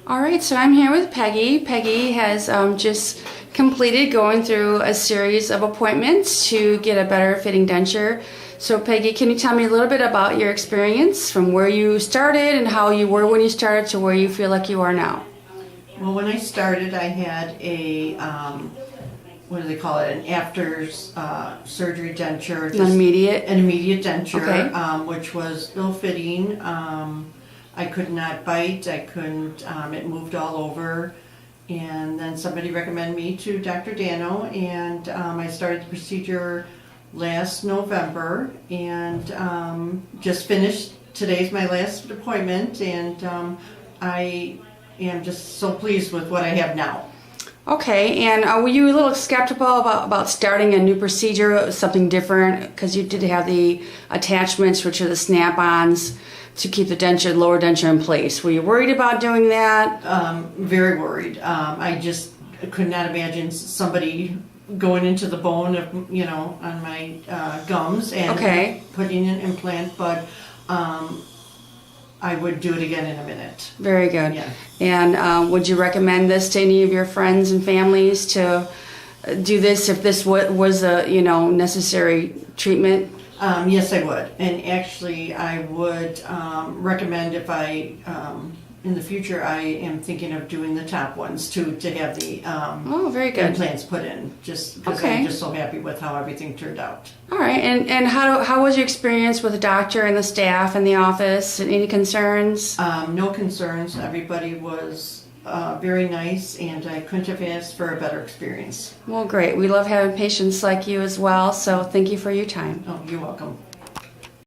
All right, so I'm here with Peggy. Peggy has just completed going through a series of appointments to get a better fitting denture. So Peggy, can you tell me a little bit about your experience from where you started and how you were when you started to where you feel like you are now? Well, when I started, I had a, what do they call it, an after surgery denture. An immediate? An immediate denture, Okay. which was ill-fitting. I could not bite, I couldn't, it moved all over. And then somebody recommended me to Dr. Dano, and I started the procedure last November, and just finished. Today's my last appointment, and I am just so pleased with what I have now. Okay, and were you a little skeptical about starting a new procedure, something different, because you did have the attachments, which are the snap-ons, to keep the denture, lower denture in place. Were you worried about doing that? Very worried. I just could not imagine somebody going into the bone of, on my gums and Okay. putting an implant, but I would do it again in a minute. Very good. Yeah. And would you recommend this to any of your friends and families to do this if this was a necessary treatment? Yes, I would. And actually, I would recommend if in the future, I am thinking of doing the top ones too, to have the Oh, very good. implants put in, just because Okay. I'm just so happy with how everything turned out. All right. And how was your experience with the doctor and the staff in the office? Any concerns? No concerns. Everybody was very nice, and I couldn't have asked for a better experience. Well, great. We love having patients like you as well. So thank you for your time. Oh, you're welcome.